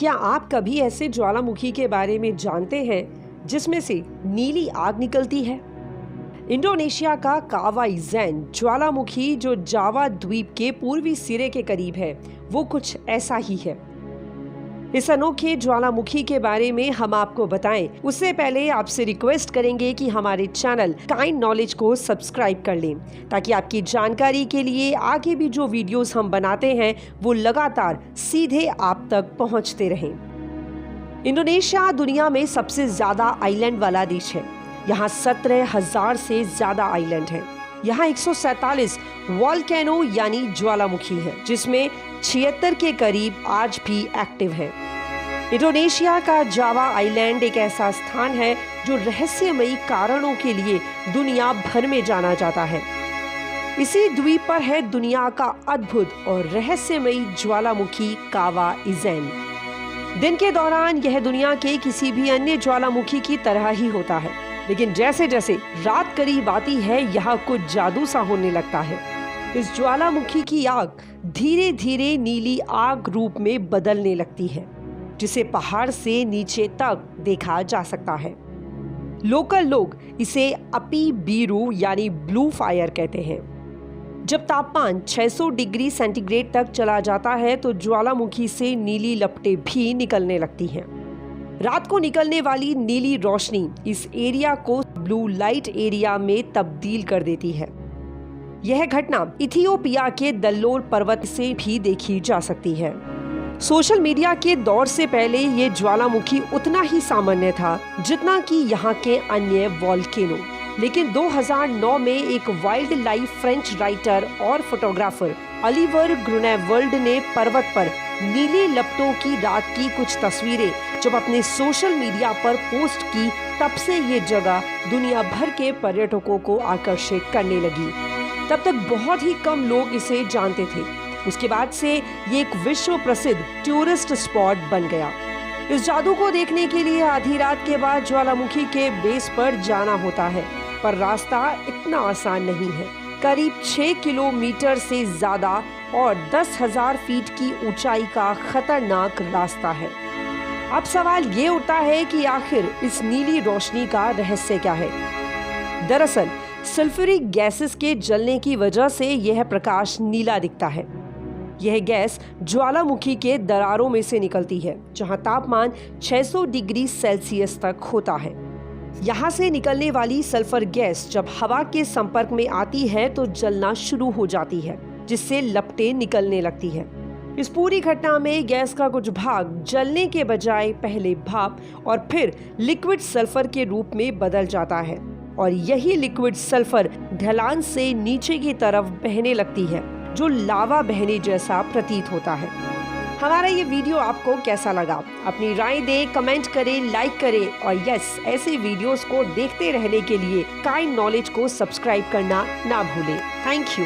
क्या आप कभी ऐसे ज्वालामुखी के बारे में जानते हैं जिसमें से नीली आग निकलती है? इंडोनेशिया का कावा इजेन ज्वालामुखी जो जावा द्वीप के पूर्वी सिरे के करीब है, वो कुछ ऐसा ही है। इस अनोखे ज्वालामुखी के बारे में हम आपको बताएं, उससे पहले आपसे रिक्वेस्ट करेंगे कि हमारे चैनल काइंड नॉलेज को सब्सक्राइब कर लें, ताकि आपकी जानकारी के लिए आगे भी जो वीडियोस हम बनाते हैं वो लगातार सीधे आप तक पहुंचते रहें। इंडोनेशिया दुनिया में सबसे ज्यादा आइलैंड वाला देश है। यहाँ 17,000 से ज्यादा आइलैंड हैं। यहाँ 147 वॉल्केनो यानी ज्वालामुखी है, जिसमें 76 के करीब आज भी एक्टिव है। इंडोनेशिया का जावा आइलैंड एक ऐसा स्थान है जो रहस्यमयी कारणों के लिए दुनिया भर में जाना जाता है। इसी द्वीप पर है दुनिया का अद्भुत और रहस्यमयी ज्वालामुखी कावा इजेन। दिन के दौरान यह दुनिया के किसी भी अन्य ज्वालामुखी की तरह ही होता है, लेकिन जैसे जैसे रात करीब आती है यहाँ कुछ जादू सा होने लगता है। इस ज्वालामुखी की आग धीरे धीरे नीली आग रूप में बदलने लगती है, जिसे पहाड़ से नीचे तक देखा जा सकता है। लोकल लोग इसे अपी बीरू यानी ब्लू फायर कहते हैं। जब तापमान 600 डिग्री सेंटीग्रेड तक चला जाता है तो ज्वालामुखी से नीली लपटें भी निकलने लगती हैं। रात को निकलने वाली नीली रोशनी इस एरिया को ब्लू लाइट एरिया में तब्दील कर देती है। यह घटना इथियोपिया के दल्लोल पर्वत से भी देखी जा सकती है। सोशल मीडिया के दौर से पहले ये ज्वालामुखी उतना ही सामान्य था जितना कि यहाँ के अन्य वॉल्केनो, लेकिन 2009 में एक वाइल्ड लाइफ फ्रेंच राइटर और फोटोग्राफर ओलिवर ग्रुनेवल्ड ने पर्वत पर नीली लपटों की रात की कुछ तस्वीरें जब अपने सोशल मीडिया पर पोस्ट की, तब से ये जगह दुनिया भर के पर्यटकों को आकर्षित करने लगी। तब तक बहुत ही कम लोग इसे जानते थे। उसके बाद से ये एक विश्व प्रसिद्ध टूरिस्ट स्पॉट बन गया। इस जादू को देखने के लिए आधी रात के बाद ज्वालामुखी के बेस पर जाना होता है, पर रास्ता इतना आसान नहीं है। करीब 6 किलोमीटर से ज्यादा और 10,000 फीट की ऊंचाई का खतरनाक रास्ता है। अब सवाल ये उठता है कि आखिर इस नीली रोशनी का रहस्य क्या है? दरअसल सल्फ्यूरिक गैसेस के जलने की वजह से यह प्रकाश नीला दिखता है। यह गैस ज्वालामुखी के दरारों में से निकलती है, जहां तापमान 600 डिग्री सेल्सियस तक होता है। यहाँ से निकलने वाली सल्फर गैस जब हवा के संपर्क में आती है तो जलना शुरू हो जाती है, जिससे लपटें निकलने लगती है। इस पूरी घटना में गैस का कुछ भाग जलने के बजाय पहले भाप और फिर लिक्विड सल्फर के रूप में बदल जाता है, और यही लिक्विड सल्फर ढलान से नीचे की तरफ बहने लगती है, जो लावा बहने जैसा प्रतीत होता है। हमारा ये वीडियो आपको कैसा लगा? अपनी राय दें, कमेंट करें, लाइक करें, और यस, ऐसे वीडियोस को देखते रहने के लिए काइंड नॉलेज को सब्सक्राइब करना ना भूलें। Thank you.